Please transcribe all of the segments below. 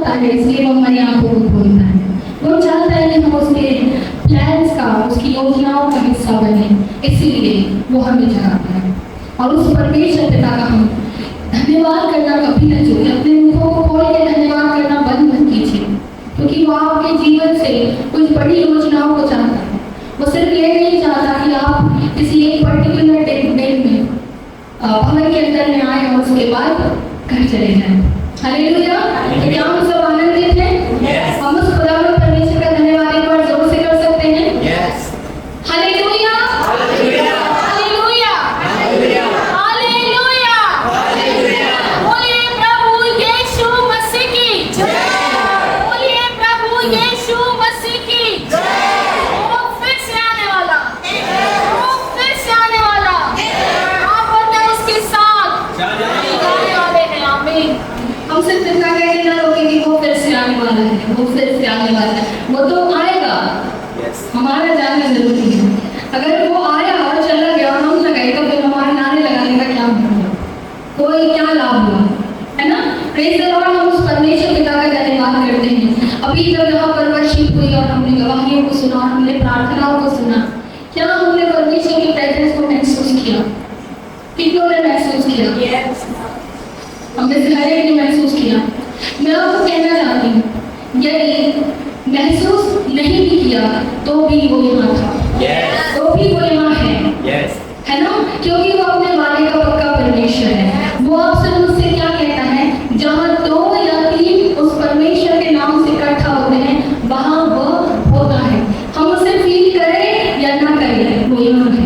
होता है, इसलिए वो हमारी आंखों को खोलता है। वो चाहता है कि हम उसके प्लान्स का, उसकी योजनाओं का हिस्सा बने, इसीलिए वो हमें जगाता है। और उस परमेश्वर पिता का हम धन्यवाद करना कभी न छोड़िए। अपने मुखों को खोल के धन्यवाद करना बंद मत कीजिए, क्योंकि वो आपके जीवन से कुछ बड़ी योजनाओं को चाहता है। वो सिर्फ ये नहीं चाहता कि आप किसी एक पर्टिकुलर डेट में भवन के अंदर में आए और उसके बाद घर चले जाएं। हालेलुया! क्या हम सब आनंदित हैं? हम उस खुदावंद परमेश्वर का धन्यवाद एक बार जोर से कर सकते हैं। हालेलुया! हालेलुया! हालेलुया! बोलिए प्रभु यीशु मसीह की जय। बोलिए प्रभु यीशु मसीह की जय। वो फिर से आने वाला, वो फिर से आने वाला, आप और मैं उसके साथ गाने वाले हैं। आमीन। हम सिर्फ इतना कह के ना रोके कि वो फिर से आने वाला है, वो फिर से आने वाला है। वो तो आएगा, हमारा जाना जरूरी है। अगर वो आया और चला गया और हम लगाए तो फिर हमारे नारे लगाने का क्या मतलब, कोई क्या लाभ हुआ, है ना? Praise the Lord. हम उस परमेश्वर पिता का धन्यवाद करते हैं। अभी जब यहाँ पर वर्शिप हुई और हमने गवाहियों को सुना, हमने प्रार्थनाओं को सुना, क्या हमने परमेश्वर की प्रेजेंस को महसूस किया? कितनों ने महसूस किया? हमने से हर एक ने महसूस किया। मैं आपको कहना चाहती हूँ, यदि महसूस नहीं भी किया तो भी वो यहाँ था, तो भी वो यहाँ है ना? क्योंकि वो अपने वाले का पक्का परमेश्वर है। वो आपसे मुझसे क्या कहता है? जहाँ 2 या 3 उस परमेश्वर के नाम से इकट्ठा होते हैं, वहाँ वो होता है। हम उसे फील करें या ना करें, वो यहाँ है।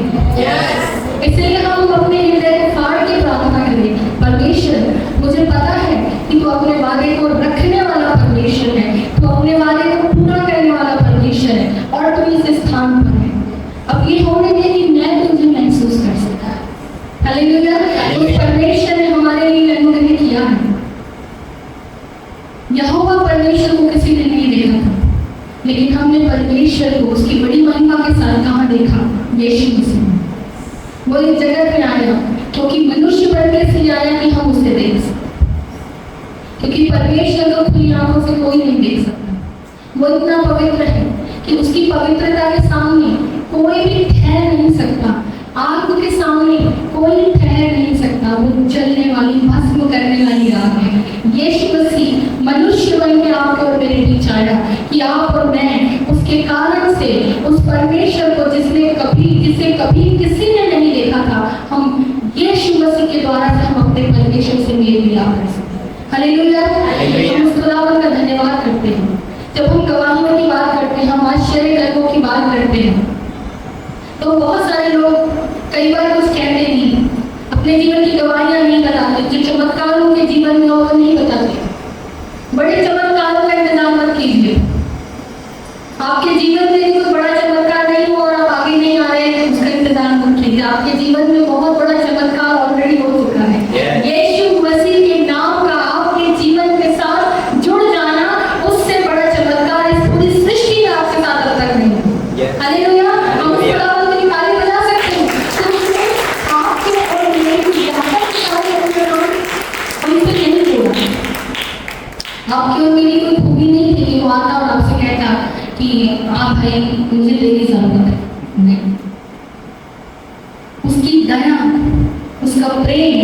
इसलिए हम अपने हृदय को फाड़ के प्रार्थना करें, परमेश्वर मुझे पता है कि तू अपने वादे को रखने वाला परमेश्वर है, तू अपने वादे को पूरा करने वाला परमेश्वर है और तू इस स्थान पर है। अब ये होने दे कि मैं तुझे महसूस कर सकता। हालेलुया! उस परमेश्वर ने हमारे लिए अनुग्रह किया है। यहोवा परमेश्वर को किसी ने नहीं देखा था, लेकिन हमने परमेश्वर को उसकी बड़ी महिमा के साथ कहाँ देखा? यीशु मसीह। वो इस जगत में आया क्योंकि मनुष्य बन के इसलिए आया कि हम उसे देख सकें, क्योंकि परमेश्वर को खुली आंखों से कोई नहीं देख सकता। वो इतना पवित्र है कि उसकी पवित्रता के सामने कोई भी ठहर नहीं सकता। आग के सामने कोई ठहर नहीं सकता। वो जलने वाली, भस्म करने वाली आग है। यीशु मसीह मनुष्य बन के आपके और मेरे बीच आया कि आप और मैं उसके कारण से उस परमेश्वर को जिसे कभी किसी ने नहीं देखा था, हम यीशु मसीह के द्वारा से हम अपने परमेश्वर से मेल मिलाप कर सकते हैं। हालेलुया! हम उस खुदावंद का धन्यवाद करते हैं। जब हम गवाहियों की बात करते हैं, हम आश्चर्य कर्मों की बात करते हैं, तो बहुत सारे लोग कई बार कुछ कहते नहीं, अपने जीवन की गवाहियां नहीं बताते। जो चमत्कारों के जीवन में हो वो नहीं बताते। बड़े चमत्कारों का इंतजार मत कीजिए। आपके जीवन में कोई बड़ा चमत्कार नहीं हो और आप आगे नहीं आ रहे हैं, उसका इंतजार मत कीजिए। आपके जीवन में बहुत बड़ा चमत्कार ऑलरेडी हो चुका है। यीशु मसीह के नाम का आपके जीवन के साथ जुड़ जाना, उससे बड़ा चमत्कार इस पूरी सृष्टि में आपके साथ अब तक नहीं है। हालेलुया! हम उस खुदावंद की तारीफ बजा सकते हैं। आपके और मेरी हमसे नहीं जोड़ा। आपकी और मेरी कोई खूबी नहीं थी कि वो आता और आपसे कहता कि आप भाई मुझे तेरी जरूरत है। नहीं, उसकी दया, उसका प्रेम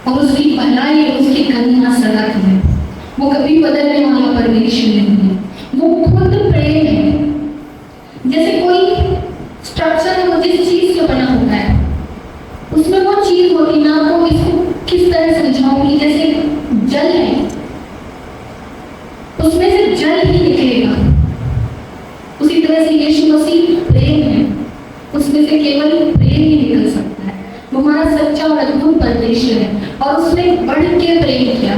और उसकी भलाई, उसकी करुणा सदा की है। वो कभी बदलने वाला परमेश्वर नहीं है। वो खुद प्रेम है। जैसे कोई स्ट्रक्चर है, वो जिस चीज से बना होता है उसमें वो चीज होती ना, तो इसको किस तरह समझाऊंगी? जैसे जल है, उसमें से जल ही निकलेगा। उसी तरह से यीशु मसीह प्रेम है, उसमें से केवल प्रेम ही निकल सकता है। वो हमारा सच्चा और अद्भुत परमेश्वर है और उसने बढ़ के प्रेम किया।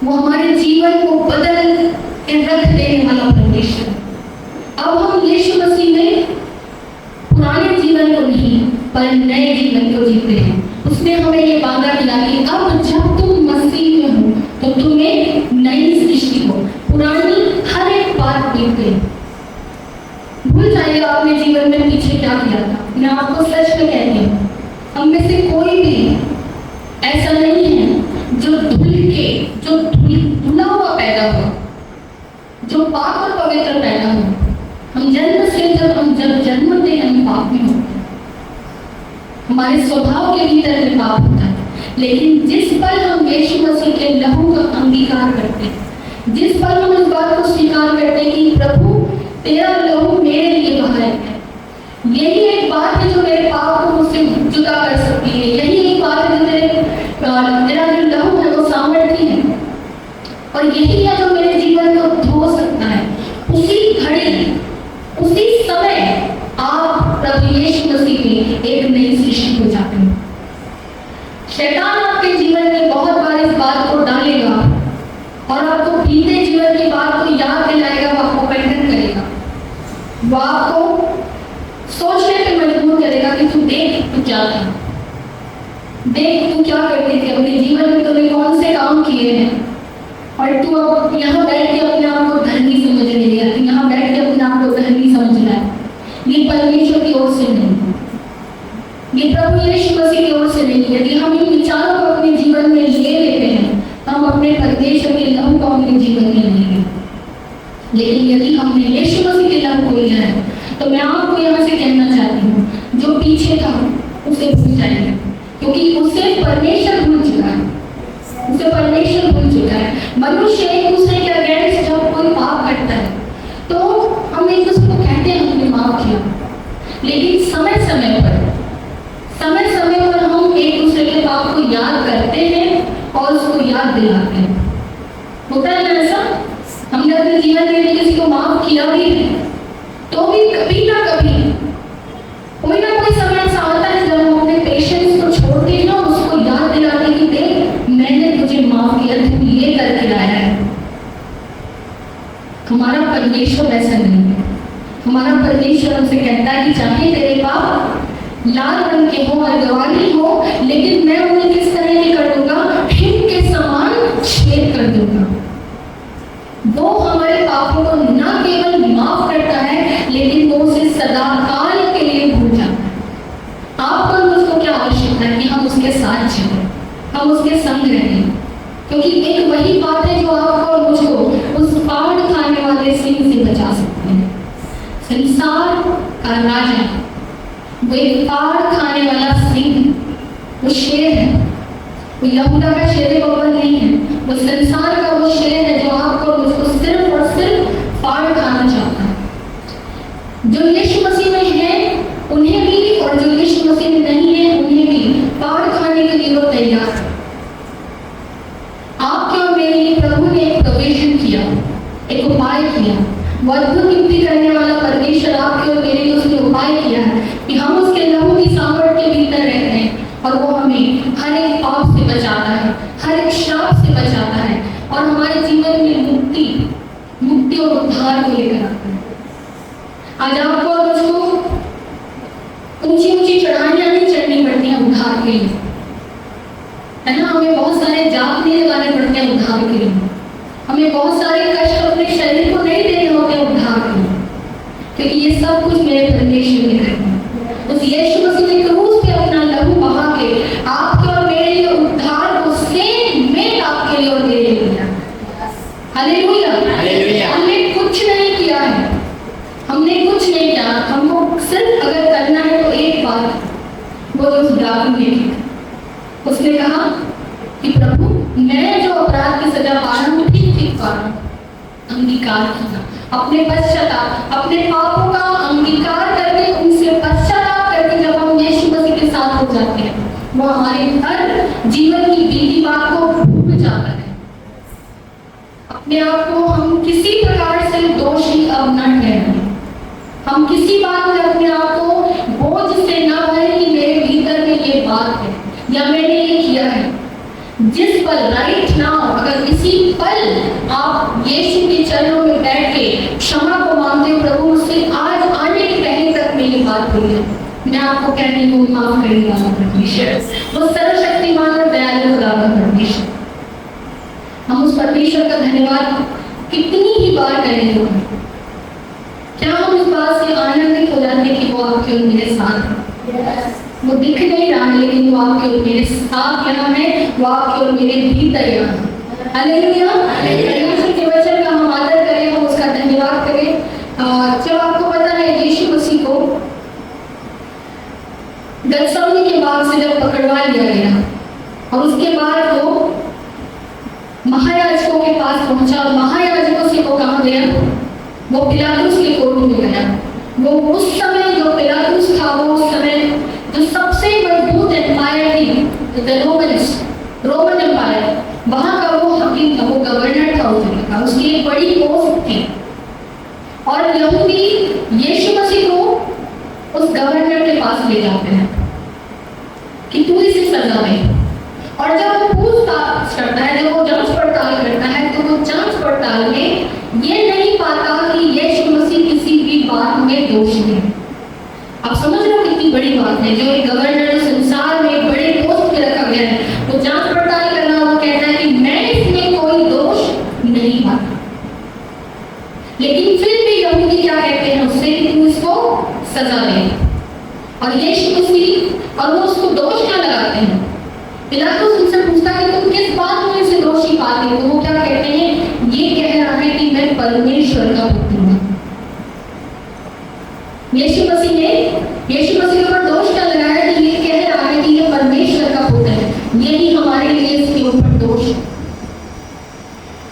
वो हमारे जीवन को बदल के रख देने वाला परमेश्वर। अब हम यीशु मसीह में पुराने जीवन को नहीं पर नए जीवन को जीते हैं। उसने हमें ये वादा किया कि अब जब तुम मसीह में हो तो तुम्हें नई सृष्टि हो, पुरानी हर एक बात बीत गई। भूल जाइए आपने जीवन में पीछे क्या किया था। मैं आपको सच में कहती हूँ, हम में से कोई भी ऐसा नहीं है जो धुल पाक और पवित्र पैदा हो। हम जन्म से जब जन्मते हैं हम पाप में होते हैं, हमारे स्वभाव के भीतर में पाप होता है। लेकिन जिस पल हम यीशु मसीह के लहू का अंगीकार करते हैं, जिस पल हम इस बात को स्वीकार करते हैं कि प्रभु तेरा लहू मेरे लिए बहाया है, यही एक बात है जो मेरे पाप को मुझसे जुदा कर सकती है। यही एक बात है जो मेरा जो लहू है वो सामर्थ्य है, और यही है जो मेरे जीवन को धो सकता है। उसी घड़ी उसी समय आप प्रभु यीशु मसीह में एक नई सृष्टि हो जाते हैं। शैतान आपके जीवन में बहुत बार इस बात को डालेगा और आपको बीते जीवन की बात को याद दिलाएगा, वो आपको पैटर्न करेगा, वो आपको सोचने पे मजबूर करेगा कि तू देख तू क्या था, देख तू क्या करती थी अपने जीवन में, तूने कौन से काम किए हैं, और तू अब यहाँ बैठ के अपने आप को धर्मी समझ रही है, तू यहाँ बैठ के अपने आप को धर्मी समझ रहा है। ये परमेश्वर की ओर से नहीं, ये प्रभु यीशु मसीह की ओर से नहीं। यदि हम इन विचारों को अपने जीवन में ले लेते हैं, हम अपने परमेश्वर के लहू को अपने जीवन में लेंगे। लेकिन यदि हमने यीशु मसीह के लहू को लिया है, तो मैं आपको यहाँ से कहना चाहती हूँ, जो पीछे था उसे भूल जाएंगे, क्योंकि उसे परमेश्वर भूल चुका है, उसे परमेश्वर भूल चुका है। मनुष्य एक दूसरे के अगेंस्ट जब कोई पाप करता है तो हम एक दूसरे को कहते हैं हमने माफ किया, लेकिन समय समय पर हम एक दूसरे के पाप को याद करते हैं और उसको याद दिलाते हैं। होता है ना ऐसा? हमने अपने जीवन में किसी को माफ किया भी है, तो भी कभी ना कभी कोई ना कोई समय ऐसा आता है जब हम अपने पेशेंस को छोड़ते हैं और उसको याद दिलाते हैं कि देख मैंने तुझे माफ किया, तू ये करके आया है। हमारा परमेश्वर ऐसा नहीं है। हमारा परमेश्वर हमसे कहता है कि चाहे तेरे पाप लाल रंग के हो और गवाही हो, लेकिन मैं उन्हें किस तरह के कर दूंगा, हिम के समान छेद कर दूंगा। वो हमारे पापों को न केवल माफ करता है, लेकिन वो उसे सदाकाल के लिए भूल जाता है। आपको और मुझको क्या आवश्यकता है कि हम उसके साथ चलें, हम उसके संग रहें, क्योंकि एक वही बात है जो आपको और मुझको उस पाड़ खाने वाले सिंह से बचा सकते हैं। संसार का राजा वो एक पाड़ खाने वाला सिंह, वो शेर है, वो यहूदा का शेर बबल नहीं है, वो संसार का वो शेर है जो आपको और मुझको सिर्फ और सिर्फ पाड़ खाना चाहता है। जो यीशु मसीह में है उन्हें भी, और जो यीशु मसीह में नहीं है उन्हें भी पाड़ खाने के लिए वो तैयार है। आपके और मेरे लिए प्रभु ने एक प्रोविजन किया, एक उपाय किया। वो अद्भुत युक्ति करने वाला परमेश्वर आपके और मेरे लिए उसने उपाय किया है कि हम उसके लहू की सामर्थ के भीतर रहते हैं, और वो हमें हर एक पाप से बचाता है, हर एक श्राप से बचाता है, और हमारे जीवन में मुक्ति और उद्धार को लेकर आता है। आज आपको और मुझको ऊंची ऊंची चढ़ाइयां नहीं चढ़नी पड़ती हैं उद्धार के लिए, है ना? हमें बहुत सारे जाप नहीं लगाने पड़ते हैं उद्धार के लिए, हमें बहुत सारे कष्ट अपने शरीर को नहीं देने होते उद्धार के लिए, क्योंकि ये सब कुछ मेरे परमेश्वर ने करना है। उस यीशु मसीह ने क्रूस पे अपना लहू बहा के आपके और मेरे लिए उद्धार को सेम में आपके लिए और मेरे लिए किया। हालेलुया, हमने कुछ नहीं किया है, हमने कुछ नहीं किया। हमको सिर्फ अगर करना है तो एक बात, वो उस डाकू ने की, उसने कहा कि प्रभु मैं जो अपराध की सजा पा रहा हूँ ठीक पा रहा हूँ, अंगीकार किया, अपने पश्चाताप, अपने पापों का अंगीकार करके उनसे पश्चाताप करके जब हम यीशु मसीह के साथ हो जाते हैं, वो हमारे हर जीवन की बीती बात को भूल जाता है। अपने आप को हम किसी प्रकार से दोषी अब न ठहराएं, हम किसी बात में अपने आप को बोझ से न भरें कि मेरे भीतर में ये बात है या मैंने ये किया है। जिस पल राइट नाउ, अगर इसी पल आप यीशु के चरणों में बैठ के क्षमा को मांगते हो, प्रभु मुझसे आज आने के पहले तक मेरी बात हुई है, मैं आपको कहने को माफ करने वाला परमेश्वर, वो सर्वशक्तिमान और दयालु खुदा का परमेश्वर। हम उस परमेश्वर का धन्यवाद कितनी ही बार करेंगे, क्या हम इस बात से आनंदित हो जाते हैं कि वो आपके और मेरे साथ है। वो दिख नहीं रहा है, लेकिन वो आपके और मेरे साथ यहाँ है, वो आपके और मेरे भीतर यहाँ है। हालेलुया। वचन का हम आदर करें, हम उसका धन्यवाद करें। जब आपको पता है यीशु मसीह को गतसमनी के बाग से जब पकड़वा लिया गया और उसके बाद वो महायाजकों के पास पहुंचा और महायाजकों से वो कहाँ गया? वो पिलातुस के कोर्ट में गया। वो उस समय जो पिलातुस था, वो उस समय जो सबसे मजबूत एम्पायर थी, रोमन एम्पायर, वहां का वो हकीम था, वो गवर्नर था उस जगह का, उसकी एक बड़ी पोस्ट थी। और यहूदी यीशु मसीह को उस गवर्नर के पास ले जाते हैं कि तू इसे सजा दे। और जब वो पूछताछ करता है, जब वो जांच पड़ताल करता है, तो वो जांच पड़ताल में ये नहीं पाता कि यीशु मसीह किसी भी बात में दोषी है। आप समझ रहे हो कितनी बड़ी बात है? जो एक गवर्नर जो संसार में एक बड़े पोस्ट पे रखा गया है, वो जांच पड़ताल कर रहा, वो कहता है कि मैं इसमें कोई दोष नहीं पाता। लेकिन फिर भी यहूदी क्या कहते हैं उससे कि तू इसको सजा दे। और यीशु मसीह और वो उसको दोष क्या लगाते हैं? पिलातुस उनसे पूछता है तुम किस बात में इसे दोषी पाते हो? तो वो क्या कहते हैं? ये कह रहा है कि मैं परमेश्वर का पुत्र हूं। यीशु मसीह के ऊपर दोष क्या लगाया कि ये कह रहा है कि ये परमेश्वर का पुत्र है। यही हमारे लिए इसके ऊपर दोष है।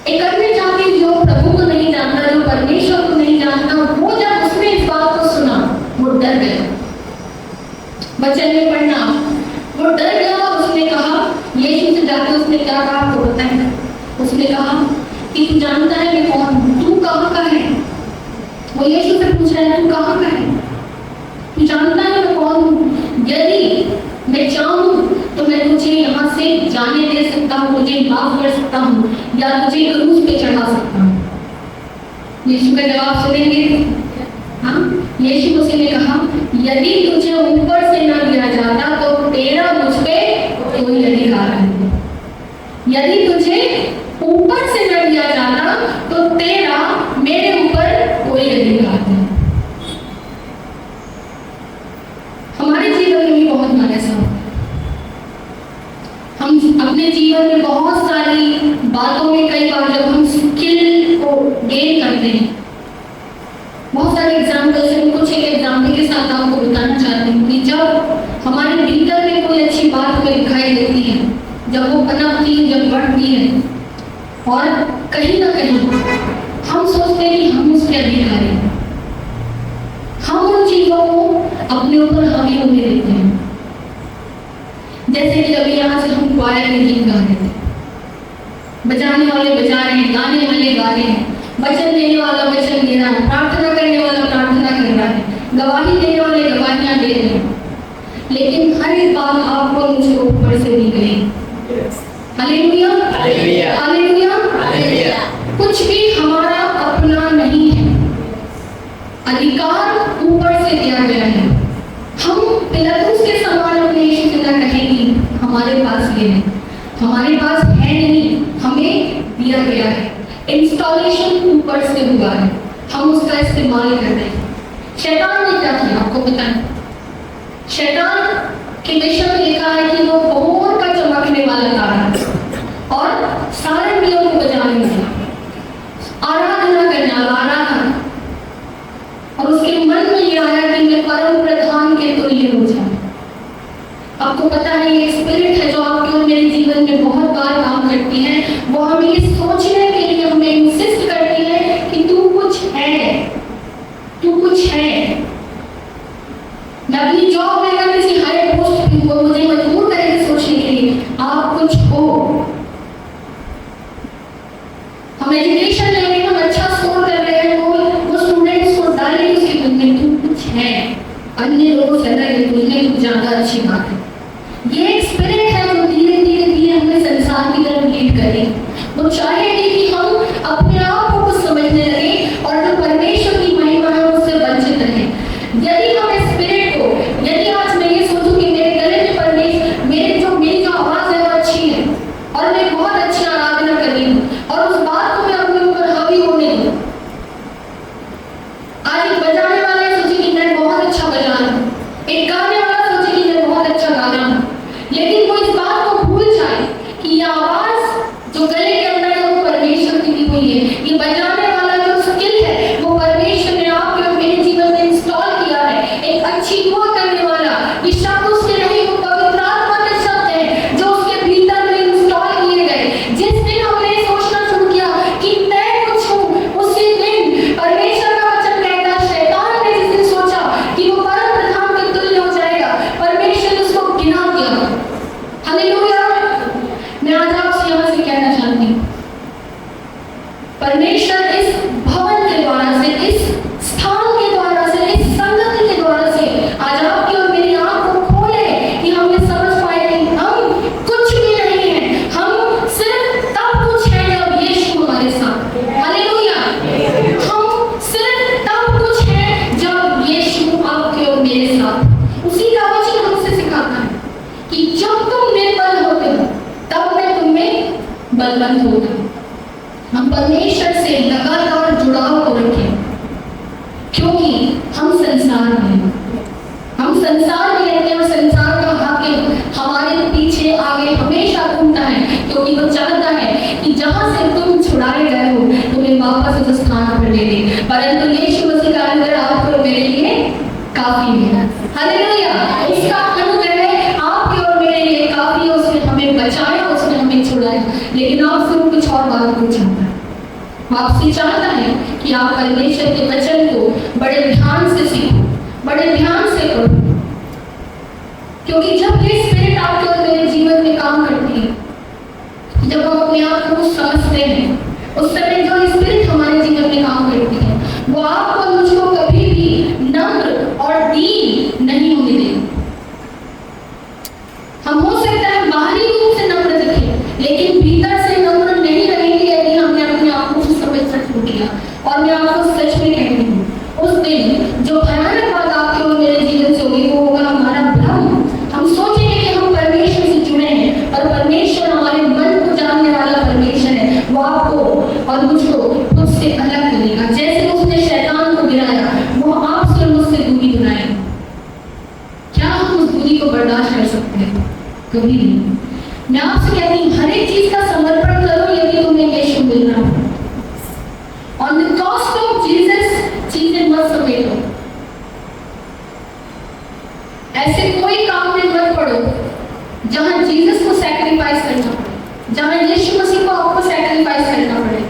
एक अन्य जाति जो प्रभु को नहीं जानता, जो परमेश्वर को नहीं जानता, वो जब उसने इस बात को सुना, वो डर गया। वचन में पढ़ना, वो डर गया और उसने कहा, यीशु से जाके उसने क्या कहा आपको पता है? उसने कहा कि तू जानता है मैं कौन हूं? तू कहाँ का है? वो यीशु से पूछ रहा है तू कहाँ का है? तू जानता है मैं कौन हूँ? यदि मैं चाहूँ तो मैं तुझे यहाँ से जाने दे सकता हूँ, तुझे माफ कर सकता हूँ, या तुझे क्रूस पे चढ़ा सकता हूँ। यीशु का जवाब सुनेंगे? हाँ, यीशु मसीह ने कहा यदि तुझे ऊपर से न दिया जाता तो तेरा मुझ पे कोई अधिकार नहीं। यदि तुझे ऊपर से न दिया जाता तो तेरा मेरे ऊपर कोई अधिकार नहीं। हमारे जीवन में भी बहुत बार ऐसा होता है। हम अपने जीवन में बहुत सारी बातों में कई बार जब हम स्किल को गेन करते हैं, बहुत सारे एग्जाम्पल्स हैं, कुछ एक एग्जाम्पल के साथ आपको बताना चाहती हूँ कि जब हमारे भीतर में कोई अच्छी बात हमें दिखाई देती है, जब वो पनपती है, जब बढ़ती है, और कहीं ना कहीं हम सोचते हैं कि हम उसके अधिकारी हैं, हम उन चीजों को अपने ऊपर हावी होने देते हैं। जैसे कि अभी यहाँ से हम क्वायर में गीत गा रहे थे, बजाने वाले बजा रहे हैं, गाने वाले गा रहे हैं, वचन देने वाला वचन दे रहा है, प्रार्थना करने वाला प्रार्थना कर रहा है, गवाही देने वाले गवाहियां दे रहे हैं, लेकिन हर एक बात आपको मुझे ऊपर से दी गई। Hallelujah, hallelujah, hallelujah, hallelujah. कुछ भी हमारा अपना नहीं है, अधिकार ऊपर से दिया गया है। हम पिलातुस के समान अपने यीशु से ना कहेंगे हमारे पास ये है, हमारे पास है नहीं, हमें दिया गया है। इंस्टॉलेशन ऊपर से हुआ है, हम उसका इस्तेमाल कर रहे हैं। शैतान ने क्या किया आपको पता है? शैतान के विषय में लिखा है कि वो भोर का चमकने वाला तारा और सारंगियों को बजाने वाला, आराधना करने वाला, आराधना, और उसके मन में ये आया कि मैं परम प्रधान के तुल्य हो जाऊं। आपको पता है ये स्पिरिट है जो आपके और मेरे जीवन में बहुत बार काम करती है। वो हमें ये सोचने के लिए हमें इंसिस्ट करती है कि तू कुछ है, तू कुछ है। मैं अपनी जॉब में अगर किसी हायर पोस्ट पे हूँ, मुझे मजबूर करेगी सोचने के लिए आप कुछ हो। हम एजुकेशन लेने में हम अच्छा स्कोर कर रहे हैं, वो स्टूडेंट्स को डालेंगे उसके मन में तू कुछ है, अन्य लोगों से अलग तुझमें कुछ ज्यादा अच्छी बात है। ये एक स्पिरिट है जो धीरे धीरे धीरे हमें संसार की तरफ लीड करेगी। वो चाहेगी कि हम अपने आप को कुछ समझने लगे और जो परमेश्वर की महिमा है उससे वंचित रहे। यदि हम इस स्पिरिट को, यदि आज मैं ये सोचूं कि मेरे गले में परमेश्वर, मेरी जो आवाज है वो अच्छी है और मैं बहुत अच्छी आराधना कर रही हूँ, और उस बात को मैं अपने ऊपर हावी होने दूं। आज एक बजाने वाला सोचे कि मैं बहुत अच्छा बजा रहा हूँ, एक गाने वाला सोचे कि मैं बहुत अच्छा गा रहा हूँ, लेकिन वो इस बात को भूल जाए कि ये आवाज जो गले के अंदर है वो परमेश्वर की दी हुई है। ये बजाने वाला जो स्किल है वो परमेश्वर ने आपके और मेरे जीवन में इंस्टॉल किया है। एक अच्छी दुआ करने वाला, ये शब्द उसके नहीं, वो पवित्र आत्मा के शब्द है जो उसके भीतर में इंस्टॉल किए गए। जिस दिन हमने सोचना शुरू किया कि मैं कुछ हूँ, उसी दिन परमेश्वर का वचन कहता है, शैतान ने जिस दिन सोचा कि वो परम प्रधान के तुल्य हो जाएगा, परमेश्वर ने उसको गिना दिया। हालेलुया। मैं आज आपसे यहाँ से कहना चाहती हूँ, परमेश्वर इस भवन के द्वारा से, इस स्थान के द्वारा से, इस संगति के द्वारा से आज आपकी और मेरी आंख को खोले कि हम ये समझ पाए कि हम कुछ भी नहीं है, हम सिर्फ तब कुछ है जब यीशु हमारे साथ। हालेलुया। हम सिर्फ तब कुछ है जब यीशु आपके और मेरे साथ। उसी का वचन हमसे सिखाता है कि जब तुम निर्बल होते हो तब मैं तुम्हें बलवंत होता हूँ। हम परमेश्वर से लगातार जुड़ाव को रखें, क्योंकि हम संसार में हैं। हम संसार में रहते हैं और संसार का हाकिम हमारे पीछे आगे हमेशा घूमता है, क्योंकि वो चाहता है कि जहां से तुम छुड़ाए गए हो तुम्हें वापस उस स्थान पर ले दे। परंतु यीशु मसीह का अनुग्रह आपको और मेरे लिए काफी है। हालेलुया। उसका अनुग्रह आपके और मेरे लिए काफी है। उसने हमें बचाया, उसने हमें छुड़ाया। लेकिन आपसे वो कुछ और बात को चाहता है। आपसे चाहता है कि आप परमेश्वर के वचन को बड़े ध्यान से सीखो, बड़े ध्यान से पढ़ो, क्योंकि जब ये स्पिरिट आपके और मेरे जीवन में काम करती है, जब हम अपने आप को समझते हैं, उस समय जो स्पिरिट हमारे जीवन में काम करती है वो आपको और मुझको कभी भी नम्र और दीन नहीं होने देगी। हम हो सकता है बाहरी रूप से नम्र दिखें, लेकिन भीतर से नम्र नहीं रहेंगे यदि हमने अपने आप को समझना शुरू किया। और मैं आपको सच में कहती हूँ, उस दिन जो भयानक बात आपके और मेरे जीवन से होगी वो होगा हमारा भ्रम। हम सोचेंगे कि हम परमेश्वर से जुड़े हैं और परमेश्वर हमारे मन को जानने वाला परमेश्वर है। वो आपको और मुझको खुद से अलग करेगा। जैसे उसने शैतान को गिराया, वो आपसे और मुझसे दूरी बनाएगा। क्या हम उस दूरी को बर्दाश्त कर सकते हैं? कभी नहीं। मैं आपसे कहती हूँ, हर एक चीज का समर्पण करो यदि तुम्हें यीशु मिल रहा है। On the cost of Jesus चीजें मत समेटो। ऐसे कोई काम में मत पड़ो जहां जीसस को सैक्रिफाइस करना पड़े, जहां यीशु मसीह को आपको सैक्रिफाइस करना पड़े।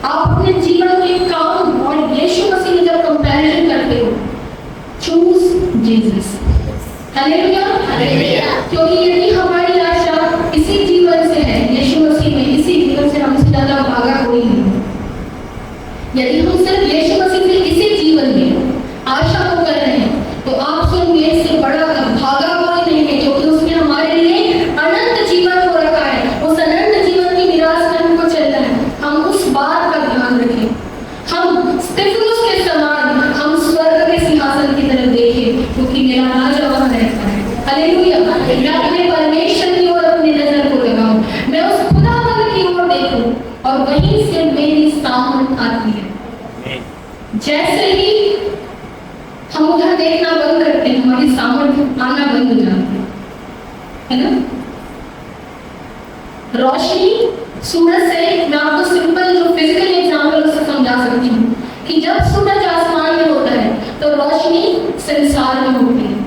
आप अपने जीवन के काम और यीशु मसीह में जब कंपैरिजन करते हो, चूज जीसस। हालेलुया। क्योंकि यदि हमारी आशा इसी जीवन से है, यीशु मसीह में, इसी जीवन से हमसे ज्यादा भागा कोई नहीं। यदि हम सिर्फ यीशु मसीह से इसी जीवन में आशा को कर रहे हैं तो आपसे मेरे से बड़ा भागा कोई नहीं है, क्योंकि उसने हमारे लिए अनंत जीवन को रखा है। उस अनंत जीवन की विरासत में हमको चलना है। हम उस बात का ध्यान रखें। हम स्तिफनुस के समान हम स्वर्ग के सिंहासन की तरफ देखें, क्योंकि मेरा राजा वहां रहता है। हालेलुया। मैं अपने परमेश्वर की ओर अपनी नजर को लगाऊं, मैं उस खुदावंद की ओर देखूं और वहीं से मेरी सामर्थ आती है। जैसे ही हम उधर देखना बंद करते हैं, हमारी सामर्थ आना बंद हो जाती है ना। रोशनी सूरज से, मैं आपको सिंपल जो फिजिकल एग्जाम्पल उससे समझा सकती हूँ कि जब सूरज आसमान में होता है तो रोशनी संसार में होती है,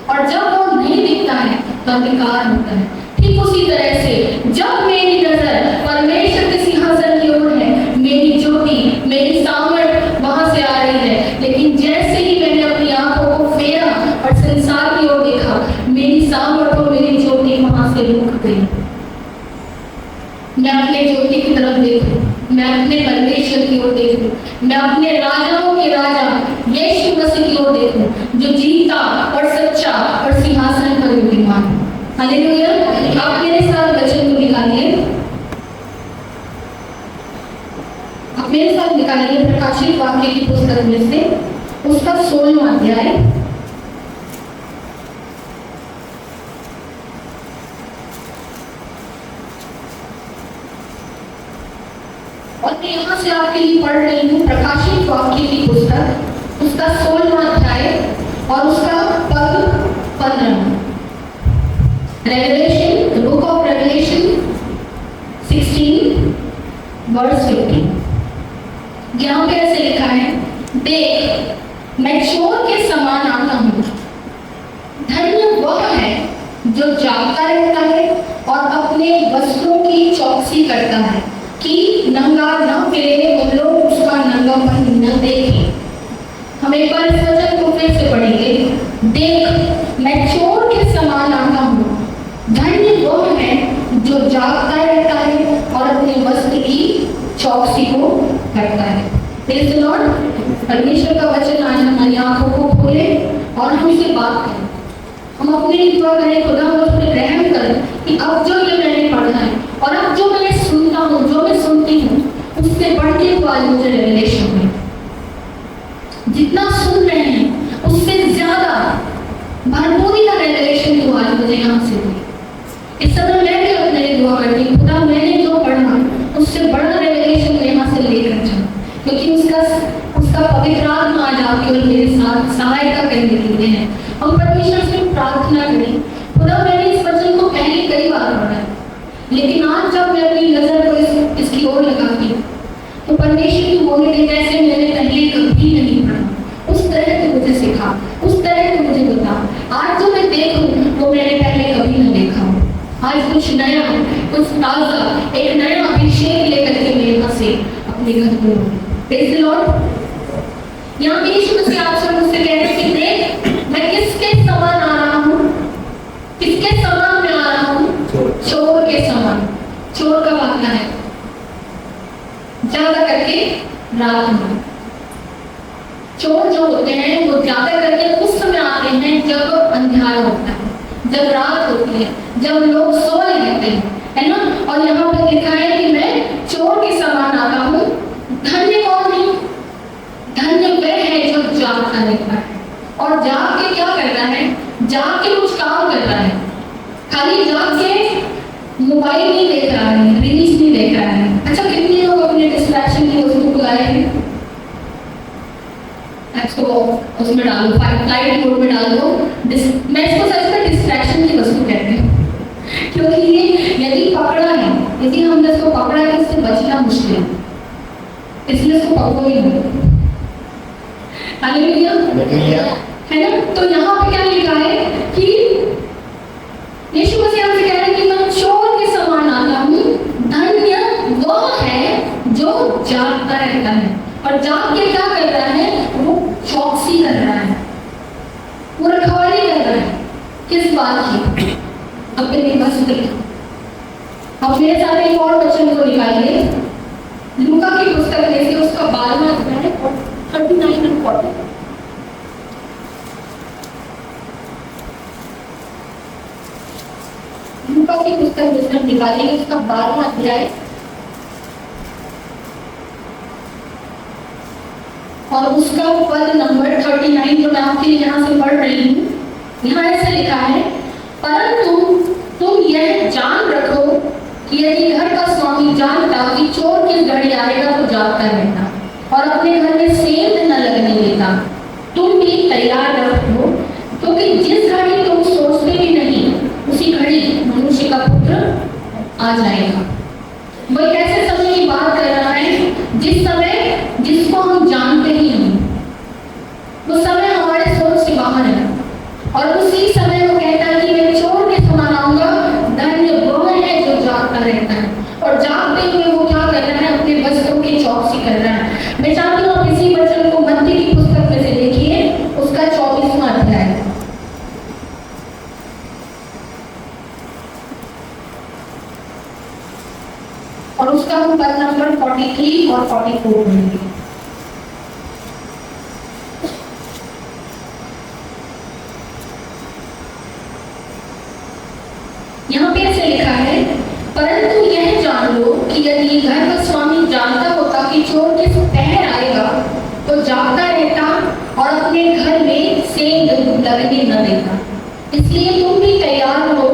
और जब वो नहीं दिखता है तो अंधकार होता है। ठीक उसी तरह से जब मेरी नजर परमेश्वर के सिंहासन की ओर है, मेरी ज्योति, मेरी सामर्थ वहां से आ रही है। लेकिन जैसे ही मैंने अपनी आंखों को फेरा और संसार की ओर देखा, मेरी सामर्थ और मेरी ज्योति वहां से रुक गई। मैं अपने ज्योति की तरफ देखूं, मैं अपने परमेश्वर की ओर देखूं, मैं अपने राजाओं के राजा यीशु मसीह की ओर देखूं, जो जीता और सच्चा और सिंहासन पर विराजमान है। हालेलुया। आप मेरे साथ वचन को निकालिए, आप मेरे साथ निकालिए प्रकाशित वाक्य की पुस्तक में से उसका 16वां अध्याय और मैं यहाँ से आपके लिए पढ़ रही हूँ प्रकाशित वाक्य की पुस्तक, उसका 16वां अध्याय और उसका पद 15। Revelation, the book of Revelation 16 verse 15। यहाँ पे ऐसे लिखा है, देख मैं चोर के समान आता हूँ। धन्य वह है जो जागता रहता है और अपने वस्त्रों की चौकसी करता है कि नंगा न फिरे और लोग उसका नंगापन न देखें। हम एक बार इस वचन को फिर से पढ़ेंगे। देख मैं चोर के समान आता हूँ। धन्य वह है जो जागता रहता है और अपने वस्त्र की चौकसी को करता है। Praise the Lord. परमेश्वर का वचन आज हमारी आंखों को खोले और हमसे बात करें। हम अपने लिए दुआ करें, खुदा मुझ पर रहम कर कि अब जो ये मैंने पढ़ा है और अब जो मैं सुनता हूँ, जो मैं सुनती हूँ, उससे बढ़ के तो आज मुझे रेवलेशन में जितना सुन रहे हैं उससे ज्यादा भरपूरी का रेवलेशन तो आज मुझे यहाँ से हुई। इस समय मैं भी अपने लिए दुआ करती हूँ, खुदा मैंने जो पढ़ा उससे बड़ा रेवलेशन मैं यहाँ से लेकर जाऊँ, क्योंकि उसका पवित्र आत्मा आज आपके और मेरे साथ सहायता करने के लिए है। हम परमेश्वर से प्रार्थना करें, खुदा मैंने इस वचन को पहले कई बार पढ़ा है, लेकिन आज जब मैं अपनी नजर को इसकी ओर लगाती हूँ तो परमेश्वर की बोले के जैसे मैंने पहले कभी नहीं पढ़ा, उस तरह तो मुझे सिखा, उस तरह तो मुझे बता। आज जो मैं देखूं वो मैंने पहले कभी नहीं देखा हूँ। आज कुछ नया, कुछ ताजा, एक नया अभिषेक लेकर के मैं यहाँ से अपने घर को लौटी। Praise the Lord. यहाँ पे यीशु मसीह आपसे मुझसे कह रहे हैं कि देख मैं किसके समान आ रहा हूँ, किसके समान में आ रहा हूँ? चोर के समान। चोर कब आता है? ज्यादा करके रात में। चोर जो होते हैं वो ज्यादा करके उस समय आते हैं जब अंधेरा होता है, जब रात होती है, जब लोग सो लेते हैं, है ना। और यहाँ पे लिखा है कि मैं चोर के समान आता हूँ। धन्य कौन है? धन्य वह है जो जागता रहता है। और जाग के क्या कर रहा है? जाग के कुछ काम कर रहा है। खाली जाग के मोबाइल नहीं देख रहा है, रील्स नहीं देख रहा है। अच्छा, कितने लोग अपने डिस्ट्रैक्शन की वस्तु को लाए हैं? इसको उसमें डालो, फ्लाइट मोड में डाल दो। मैं इसको सच में डिस्ट्रैक्शन की वस्तु कहते हैं, क्योंकि ये यदि पकड़ा है, यदि हमने इसको पकड़ा है, इससे बचना मुश्किल है, इसलिए इसको पकड़ो ही नहीं। हालेलुया, है ना। तो यहाँ पे क्या लिखा है कि यीशु मसीह हमसे कह रहे हैं कि मैं चोर के समान आता हूँ। धन्य वह है जो जागता रहता है। और जाग के क्या कर रहा है? वो चौकसी कर रहा है, वो रखवाली कर रहा है। किस बात की? अपने वस्त्र की। अब मेरे साथ एक और वचन को निकालिए, लूका की पुस्तक में से उसका 12वां अध्याय 39 and 40। लूका की पुस्तक में से निकालेंगे उसका 12वां अध्याय और उसका पद नंबर 39 जो मैं आपके लिए यहाँ से पढ़ रही हूँ। यहाँ ऐसे लिखा है, परंतु तुम यह जान रखो कि यदि घर का स्वामी जानता कि चोर किस घड़ी आएगा तो जागता रहता और अपने घर में सेंध न लगने देता। तुम भी तैयार रहो, क्योंकि जिस घड़ी तुम सोचते भी नहीं उसी घड़ी मनुष्य का पुत्र आ जाएगा। वो एक ऐसे समय की बात कर रहा है जिस समय जिसको हम जानते ही नहीं, वो समय हमारे सोच से बाहर है। और उसी समय वो कहता है कि मैं चोर के समान आऊंगा। धन्य वह है जो जागता रहता है। और जागते हुए वो क्या कर रहा है? अपने वस्त्रों की चौकसी कर रहा है। मैं चाहती हूँ आप इसी वचन को मत्ती की पुस्तक में से देखिए, उसका 24वां अध्याय। और उसका हम पद नंबर 43 और 44 पढ़ेंगे। यहाँ पे ऐसे लिखा है, परंतु यह जान लो कि यदि घर का स्वामी जानता होता कि चोर किस पहर आएगा तो जागता रहता और अपने घर में सेंध लगने न देता। इसलिए तुम भी तैयार रहो,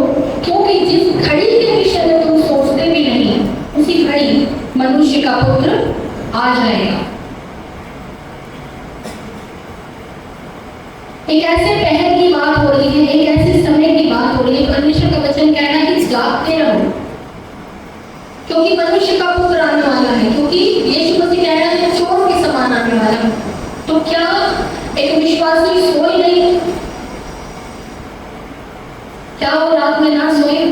क्योंकि जिस घड़ी के विषय में तुम सोचते भी नहीं उसी घड़ी मनुष्य का पुत्र आ जाएगा। एक ऐसे पहर की बात हो रही है, एक ऐसे समय की बात हो रही है। परमेश्वर का वचन कहना है कि जागते रहो, क्योंकि मनुष्य का पुत्र आने वाला है। क्योंकि यीशु मसीह कह रहा है चोर के वाला। तो क्या एक विश्वासी सोए नहीं? क्या वो रात में ना सोए?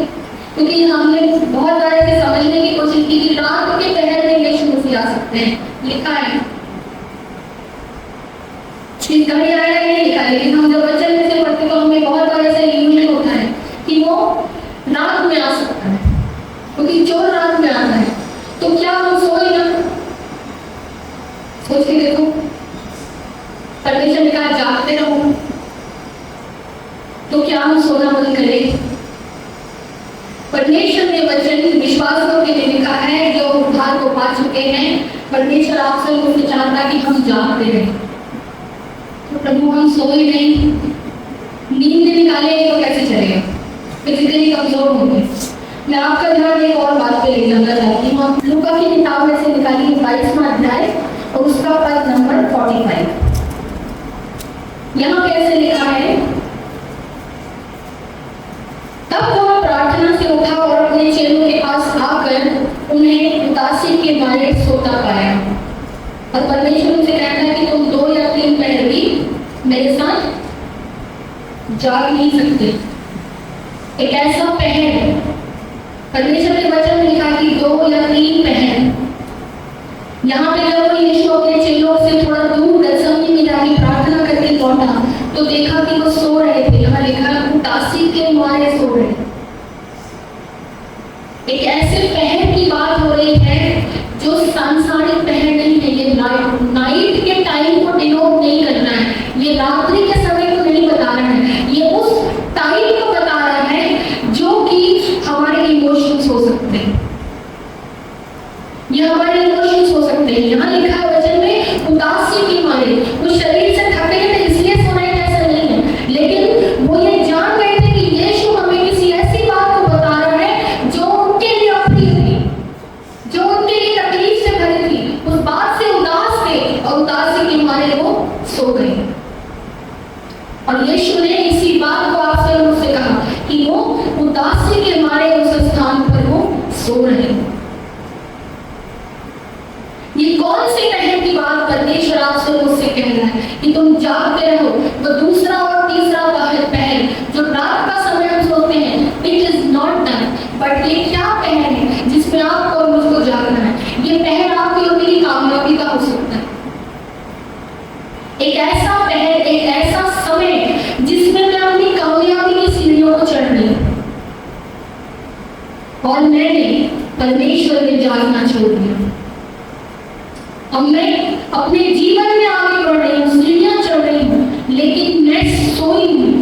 क्योंकि हमने बहुत बार ऐसे समझने की कोशिश की कि रात के पहर में यीशु मसीह आ सकते हैं, लिखा है, इस घड़ी आया नहीं लिखा, लेकिन हम जब वचन में से पढ़ते तो हमें बहुत बार ऐसा यूनिक होता है कि वो रात में आ सकता है, क्योंकि चोर रात में आता है। तो क्या हम सोए ना? सोच के देखो, परमेश्वर ने कहा जागते रहो, तो क्या हम सोना बंद करें? परमेश्वर ने वचन विश्वासियों के लिए लिखा है जो उद्धार को पा चुके हैं। परमेश्वर आपसे मुझसे चाहता कि हम जागते रहें। तो प्रभु हम सोए नहीं, नींद निकालेंगे तो कैसे चलेगा? फिजिकली कमजोर होंगे। मैं आपका ध्यान एक और बात पे ले जाना चाहती हूँ। आप लूका की किताब में से निकालिए 22वां अध्याय और उसका पद नंबर 45। यहाँ कैसे लिखा है, तब वह प्रार्थना से उठा और अपने चेलों के पास आकर उन्हें उदासी के मारे सोता पाया। और परमेश्वर उनसे कहता है कि तुम 2 या 3 पहर भी मेरे साथ जाग नहीं सकते। एक ऐसा पहर, परमेश्वर के वचन में लिखा कि 2 या 3 पहर। यहाँ पे जब यीशु अपने चेलों से थोड़ा दूर गethsemane में जाके प्रार्थना करके लौटा तो देखा कि वो सो रहे थे। यहाँ लिखा उदासी के मारे सो रहे। एक ऐसे पहर की बात हो रही है जो सांसारिक पहर नहीं है। ये नाइट के टाइम को डिनोट नहीं करना है, ये रात्रि के समय को नहीं बता रहा है, ये उस टाइम को बता रहा है जो कि हमारे इमोशंस हो सकते हैं, ये हमारे इमोशंस हो सकते हैं। यहाँ लिखा है वचन में उदासी के मारे, वो शरीर से थके थे इसलिए सो रहे थे, ऐसा नहीं है, लेकिन वो ये जान गए थे कि यीशु हमें किसी ऐसी बात को बता रहा है जो उनके लिए अप्रिय थी, जो उनके लिए तकलीफ से भरी थी। उस बात से उदास थे और उदासी के मारे वो सो गए। और यीशु ने इसी बात को आपसे और मुझसे कहा कि वो उदासी के मारे उस स्थान पर वो सो रहे। ये कौन से पहर की बात परमेश्वर आपसे मुझसे कह रहा है कि तुम जागते रहो? वो दूसरा और तीसरा पहर जो रात का समय हम सोते हैं, it is not done. But ये क्या पहर है जिसमें आपको और मुझको जागना है? ये पहर आपकी और मेरी कामयाबी का हो सकता है। एक ऐसा पहर, एक ऐसा समय जिसमें मैं अपनी कामयाबी की सीढ़ियों को चढ़ रही हूँ और मैंने परमेश्वर में जागना छोड़ दिया। अब मैं अपने जीवन में आगे बढ़ रही हूँ, सीढ़ियां चढ़ रही हूँ, लेकिन मैं सोई हूँ,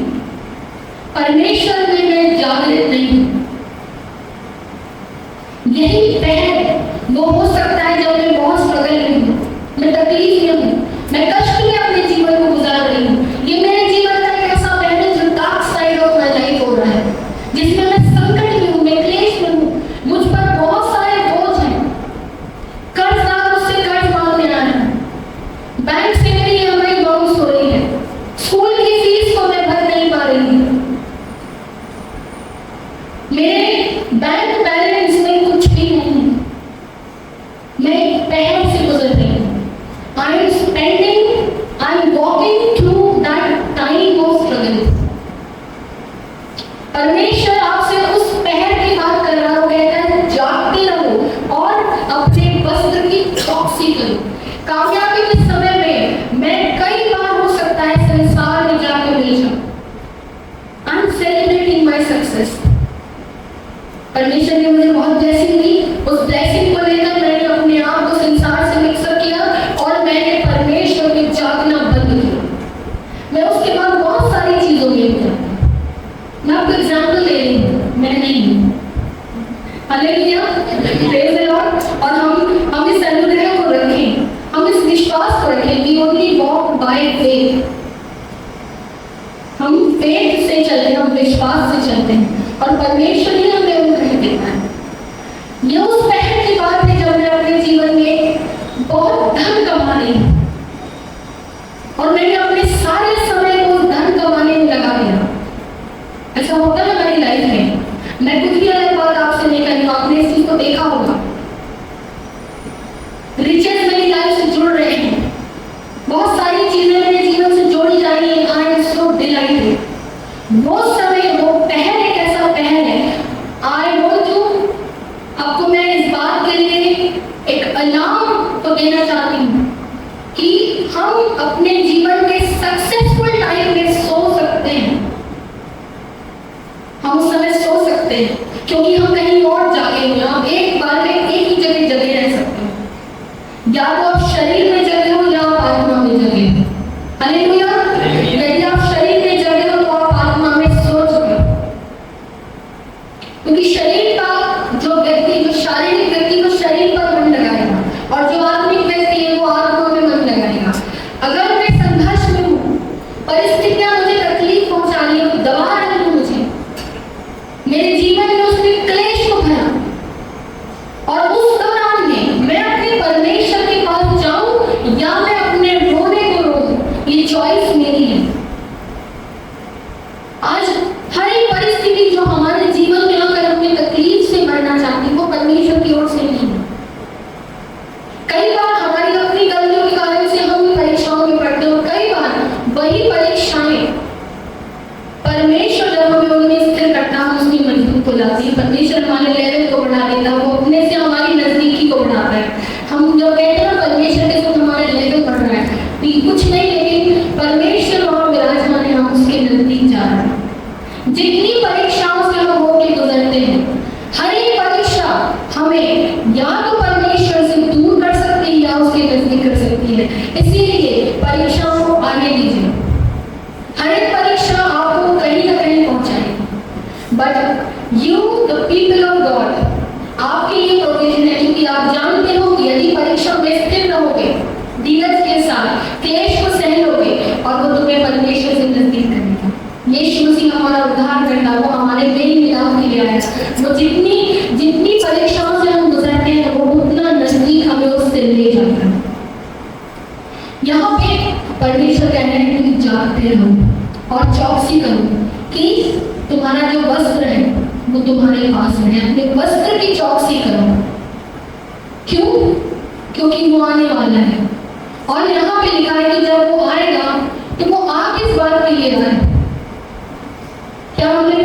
परमेश्वर में मैं जागृत नहीं हूँ। यही पहर वो हो सकता है जब मैं बहुत स्ट्रगल में हूँ, मैं तकलीफ में हूँ, मैं कष्ट में अपने जीवन को गुजार रही हूँ। ये मेरे जीवन का एक ऐसा पहर है जो dark side of my life हो रहा है, जिसमें मैं संकट में हूँ, मैं क्लेश में हूँ, मुझ पर बहुत सारे बोझ हैं, कर्जदार मुझसे कर्ज मांगने आ रहे हैं, बैंक से मेरी ईएमआई बाउंस हो रही है, स्कूल की फीस को मैं भर नहीं पा रही हूँ, मेरे बैंक बैलेंस में कुछ भी नहीं है, मैं एक पहर से गुजर रही हूँ। I am walking through that time of struggle. परमेश्वर आपसे उस पहर की बात कर रहा हो, कहता है जागते रहो और अपने वस्त्र की चौकसी करो। कामयाबी के समय में मैं कई बार हो सकता है संसार में जाकर मिल जाऊं। I am celebrating my success. परमेश्वर ने मुझे बहुत ब्लेसिंग दी, उस ब्लेसिंग को लेकर मैंने अपने आप को संसार से मिक्सअप किया और मैंने परमेश्वर में जागना बंद किया। मैं उसके बाद बहुत सारी चीजों में हो जाती। मैं आपको एग्जाम्पल दे रही हूँ, मैं नहीं हूँ। Hallelujah, praise the Lord. और हम इस अनुग्रह को रखें, हम इस विश्वास को रखें, we only walk by faith. हम फेथ से चलते हैं, हम विश्वास से चलते हैं और परमेश्वर ही हमें अनुग्रह देता है। ये उस पहर की बात है जब मैं अपने जीवन में बहुत धन कमा रही हूँ और मैंने अपने सारे समय को धन कमाने में लगा दिया। ऐसा होता है हमारी लाइफ में। मैं कुछ भी अलग बात आपसे नहीं करी, आपने इस चीज को देखा होगा। रिचेस मेरी लाइफ से जुड़ रहे हैं, बहुत सारी चीजें मेरे जीवन से जोड़ी जा रही है। I am so dilated. वो समय, वो पहल एक ऐसा पहल है। आई वॉन्ट टू, आपको मैं इस बात के लिए एक अलार्म तो देना चाहती हूँ कि हम अपने जीवन के सक्सेसफुल टाइम में सो सकते हैं। हम उस समय सो सकते हैं क्योंकि हम कहीं और जागे हुए हैं। हम एक बार में एक ही जगह जगे रह सकते हैं। या तो आप शरीर में जगे हो या आप आत्मा में जगे हो। हालेलुया। यदि आप शरीर में जगे हो तो आप आत्मा में सो चुके हो, क्योंकि शरीर का जो व्यक्ति, जो शारीरिक व्यक्ति, वो शरीर पर मन लगाएगा और जो आत्मिक व्यक्ति है वो आत्मा में मन लगाएगा। अगर मैं संघर्ष में हूँ, परिस्थितियां मुझे तकलीफ पहुंचा रही है, दबा रही है मुझे, मेरे जीवन में उसने क्लेश को भरा, और उस दौरान में मैं अपने परमेश्वर के पास जाऊं या मैं अपने रोने को रोऊं, ये चॉइस मेरी है। आज हर एक परिस्थिति जो हमारे जीवन में आकर हमें तकलीफ से मरना चाहती है, वो परमेश्वर की ओर से नहीं है। कई बार हमारी अपनी गलतियों के कारण से हम परीक्षाओं में पड़ते हैं, और कई बार वही परीक्षाएं परमेश्वर जब हमें उनमें स्थिर करता है, उसकी मजबूत हो जाती है। परमेश्वर हमारे लेवल को बढ़ा देता है, वो अपने से हमारी नजदीकी को बढ़ाता है। हम जब कहते हैं परमेश्वर के साथ हमारा लेवल बढ़ रहा है, कुछ नहीं, लेकिन परमेश्वर वहां विराजमान है, हम उसके नजदीक जा रहे हैं। जितनी परीक्षाओं से हम होके गुजरते हैं, हर एक परीक्षा हमें या तो परमेश्वर से दूर कर सकती है या उसके नजदीक कर सकती है। इसीलिए परीक्षाओं को आने दीजिए। हर एक परीक्षा आपको कहीं ना कहीं पहुंचाएगी, but you the people of God, आपके लिए प्रोविजन है, क्योंकि आप जानते हो कि यदि परीक्षा में स्थिर रहोगे, धीरज के साथ क्लेश को सह लोगे, और वो तुम्हें परमेश्वर से नजदीक करेगा। यीशु मसीह हमारा उद्धार करना, वो हमारे मेल मिलाप के लिए आया। वो जितनी जितनी परीक्षाओं से हम गुजरते हैं, वो उतना नजदीक हमें उससे ले जाता है। यहाँ पे परमेश्वर कह रहे हैं कि जागते रहो और चौकसी करो कि तुम्हारा जो वस्त्र है वो तुम्हारे पास है। अपने वस्त्र की चौकसी करो। क्यों? क्योंकि वो आने वाला है। और यहाँ पे लिखा है कि जब वो आएगा तो वो आ किस बात के लिए आए? क्या हमने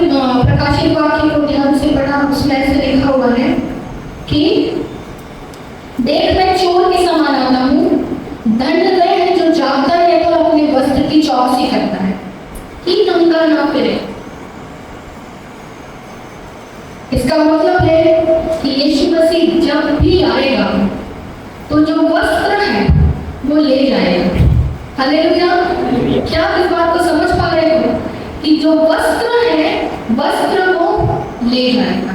प्रकाशित वाक्य को ध्यान से पढ़ा? उसमें ऐसे लिखा हुआ है कि देख मैं चोर के समान आता हूँ, दंड वह है जो जागता है तो अपने वस्त्र की चौकसी करता है कि नंगा ना फिरे। इसका मतलब है कि यीशु मसीह जब भी आएगा तो जो वस्त्र है वो ले जाएगा। हालेलुया। क्या इस बात को समझ पा रहे हो कि जो वस्त्र है, वस्त्र वो ले जाएगा।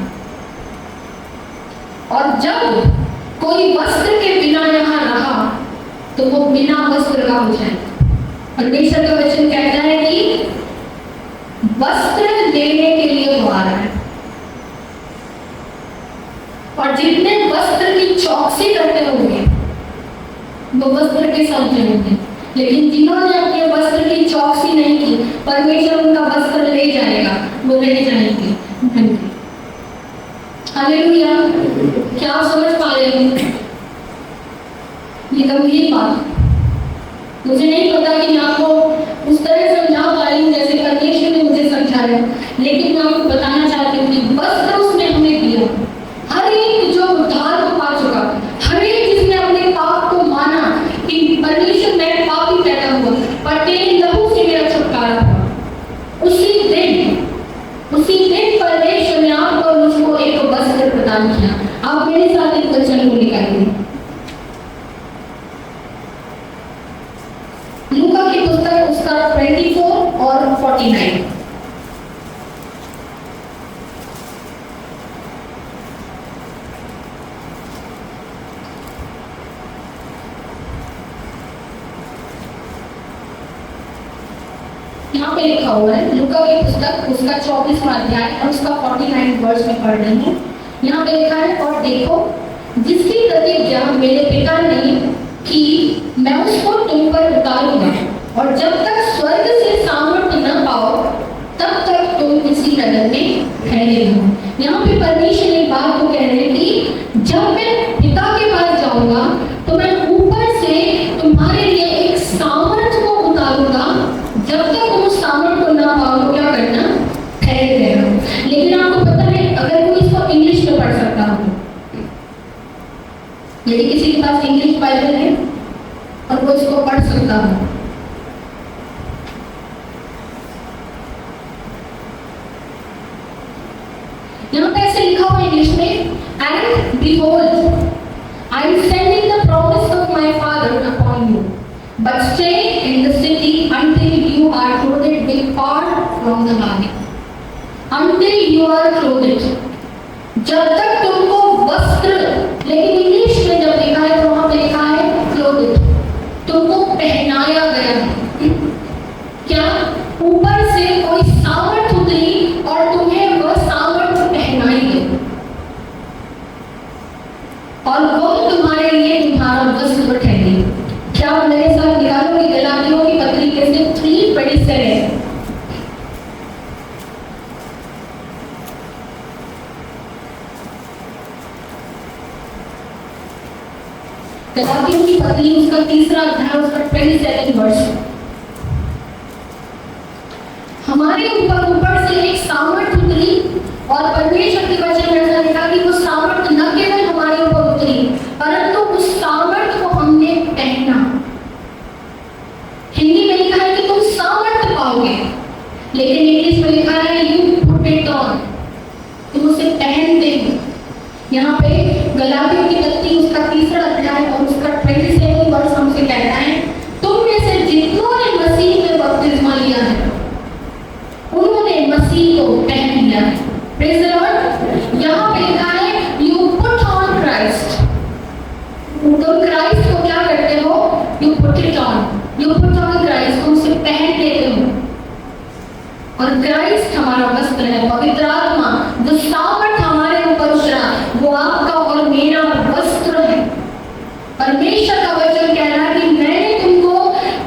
और जब कोई वस्त्र के बिना यहाँ रहा तो वो बिना वस्त्र का हो जाएगा। परमेश्वर का वचन कहता है कि वस्त्र लेने के लिए वो आ रहा है, और जितने वस्त्र की चौकसी करते होंगे वो वस्त्र के साथ जाएंगे। लेकिन जिन्होंने अपने वस्त्र की चौकसी नहीं की, परमेश्वर उनका वस्त्र ले जाएगा, वो रह जाएंगे नंगे। हालेलुया। क्या आप समझ पा रहे हो? ये गंभीर बात। मुझे नहीं पता कि मैं आपको उस तरह समझा पा रही हूँ जैसे परमेश्वर ने मुझे समझाया, लेकिन मैं आपको बताना चाहती हूँ कि वस्त्र उसने हमें दिया। हर एक जो उद्धार को पा चुका, हर एक जिसने अपने पाप को माना कि परमेश्वर मैं पापी पैदा हुआ, पर तेरे लहू से मेरा छुटकारा हुआ, उसी दिन परमेश्वर ने आपको और मुझको एक वस्त्र प्रदान किया। आप मेरे साथ एक वचन को निकालिए। लूका की पुस्तक उसका 24 और 49। यहाँ पे लिखा हुआ है, लूका की पुस्तक उसका 24वां अध्याय और उसका 49 वर्ष में पढ़ रही हूँ। यहाँ पे लिखा है, और देखो जिसकी प्रतिज्ञा मेरे पिता ने कि मैं उसको तुम पर उतारूंगा, और जब तक स्वर्ग से सामर्थ्य न पाओ तब तक तुम इसी नगर में ठहरे रहो। यहाँ पे परमेश्वर एक बात को कह रहे हैं कि जब मैं पिता के पास जाऊंगा तो मैं ऊपर से तुम्हारे लिए एक ठहर गए हो। लेकिन आपको पता है अगर कोई इसको इंग्लिश में पढ़ सकता हो, यदि किसी के पास इंग्लिश बाइबल है और वो इसको पढ़ सकता हो, यहाँ पे ऐसे लिखा हुआ इंग्लिश में, and behold, I am sending the promise of my Father upon you, but stay in the city until you are clothed with power from the Lord. Until you are clothed, जब तक तुमको वस्त्र, लेकिन English में जब लिखा है तो वहां पे लिखा है clothed, तुमको पहनाया गया है। क्या ऊपर से कोई सामर्थ उतरी और तुम्हें वह सामर्थ पहनाई गई, और वो तुम्हारे लिए तुम्हारा वस्त्र ठहरी। क्या आप मेरे साथ निकालोगे गलातियों की पत्री कैसे 3:27? गलातियों की पत्री उसका 3रा अध्याय उसका 27 वर्ष। हमारे ऊपर से एक सामर्थ उतरी, और परमेश्वर के वचन में ऐसा लिखा कि वो सामर्थ न केवल हमारे ऊपर उतरी, परंतु उस सामर्थ को हमने पहना। हिंदी में लिखा है कि तुम सामर्थ पाओगे, लेकिन इंग्लिश में लिखा है यू पुट इट ऑन, तुम उसे पहनते हो। यहाँ पे गलातियों की पत्री उसका 3रा अध्याय और उसका 27 वर्ष हमसे कहता है, तुम में से जितनों ने मसीह में बपतिस्मा लिया है उन्होंने मसीह को पहन लिया है। Praise the Lord. यहाँ पे लिखा है यू पुट ऑन क्राइस्ट, तुम क्राइस्ट को क्या करते हो? You put it on, you put on Christ, तुम उसे पहन लेते हो। और क्राइस्ट हमारा वस्त्र है, पवित्र आत्मा जो सामर्थ हमारे ऊपर उतरा वो आपका और मेरा वस्त्र है। परमेश्वर का वचन कह रहा है कि मैंने तुमको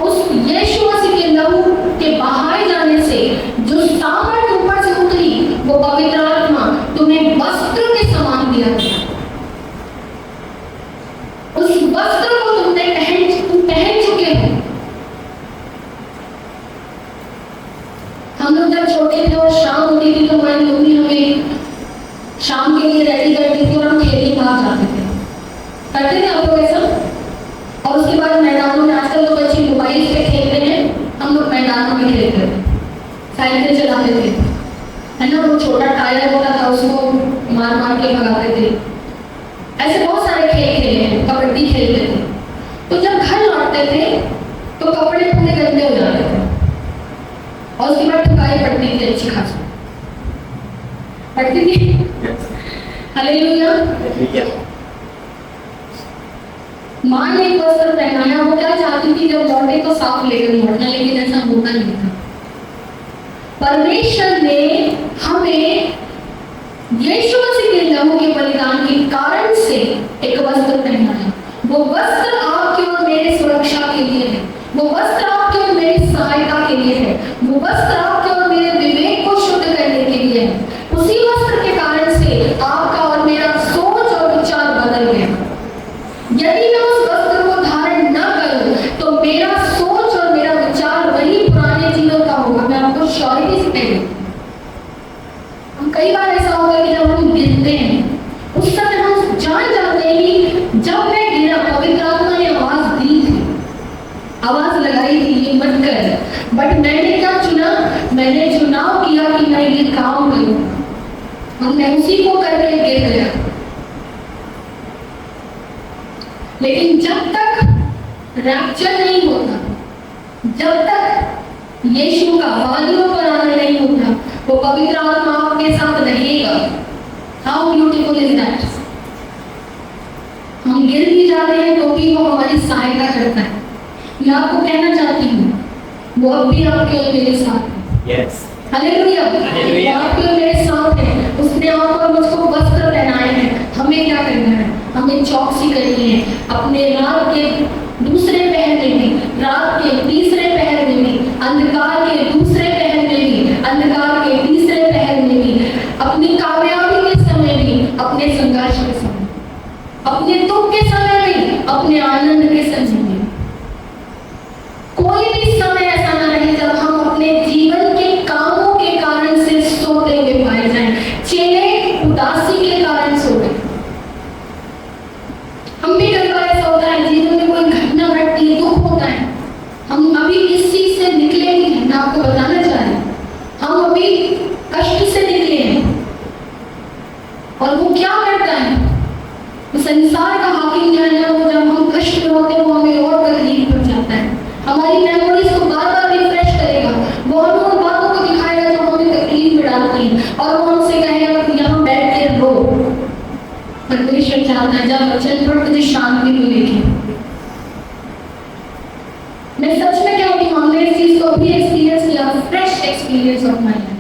उस यीशु मसीह के लहू के बहाए जाने से जो सामर्थ ऊपर से उतरी, वो पवित्र आत्मा तुम्हें वस्त्र के समान दिया गया। उस वस्त्र को तुम पहन चुके हो। हम लोग जब छोटे थे और शाम होती थी तो हमारी मम्मी हमें शाम के लिए रेडी करती थी और हम खेलने बाहर जाते थे। करते थे आप लोग ऐसा? और उसके बाद मैदानों में, आजकल तो बच्चे मोबाइल पे खेलते हैं, हम लोग मैदानों में खेलते थे, साइकिल चलाते थे, है ना, वो छोटा टायर होता था उसको मार मार के भगाते थे। ऐसे बहुत सारे खेल खेले हैं, कबड्डी खेलते थे। तो जब घर लौटते थे तो कपड़े पूरे गंदे हो जाते थे और उसके बाद ठुकाई पड़ती थी, अच्छी खासी पड़ती थी। हालेलुया। माँ ने एक वस्त्र पहनाया, वो क्या चाहती थी जब लौटे तो साफ लेकर लौटना, लेकिन ऐसा होता नहीं था। परमेश्वर ने हमें यीशु मसीह के लहू के बलिदान के कारण से एक वस्त्र पहनाया। वो वस्त्र आपके और मेरे सुरक्षा के लिए है, वो वस्त्र आपके और मेरी सहायता के लिए है, वो वस्त्र आपके और मेरे विवेक को शुद्ध करने के लिए है। उसी वस्त्र के कारण से आपका और मेरा सोच और विचार बदल गया। यदि मैं उस वस्त्र को धारण न करूं तो मेरा सोच और मेरा विचार वही पुराने जीवन का होगा। मैं आपको श्योरिटी से कह देती हूं। हम कई बार ऐसा होगा कि जब हम गिरते हैं उस समय हम जान जाते हैं कि जब मैं गिरा, पवित्र आत्मा ने आवाज दी थी, आवाज लगाई थी ये मत कर, बट मैंने क्या चुना? मैंने चुनाव किया कि मैं ये काम करूं और मैं उसी को करके गिर गया। लेकिन जब तक रैप्चर नहीं होता, जब तक यीशु का वादियों पर आना नहीं होता, वो पवित्र आत्मा आपके साथ रहेगा। How beautiful is that. हम गिर भी जाते हैं तो भी वो हमारी सहायता करता है। मैं आपको कहना चाहती हूँ वो अब भी आपके और मेरे साथ है। Yes, hallelujah. वो आपके और मेरे साथ है। उसने आप और मुझको वस्त्र पहनाए हैं। हमें क्या करना है? हमें चौकसी करनी है। अपने रात के दूसरे पहर में भी, रात के तीसरे पहर में भी, अंधकार के दूसरे पहर में भी, अंधकार के तीसरे पहर में भी, अपनी कामयाबी के समय भी, अपने संघर्ष के समय, अपने दुख के समय में, अपने आनंद के समय में, कोई भी समय ऐसा न रहे जब हम अपने जीवन के कामों के कारण से सो और वो क्या करता है? वो संसार का हाकिम जो है ना, वो जब हम कष्ट में होते हैं वो हमें और तकलीफ पड़ जाता है, हमारी मेमोरीज को बार बार रिफ्रेश करेगा, वो हमें उन बातों को दिखाएगा जो हमें तकलीफ में डालती है, और वो हमसे कहेगा कि यहाँ बैठ के रो। परमेश्वर चाहता है जब वचन पढ़ तुझे शांति मिलेगी। मैं सच में कहूँ कि हमने इस चीज को भी एक्सपीरियंस किया, fresh experience of my life.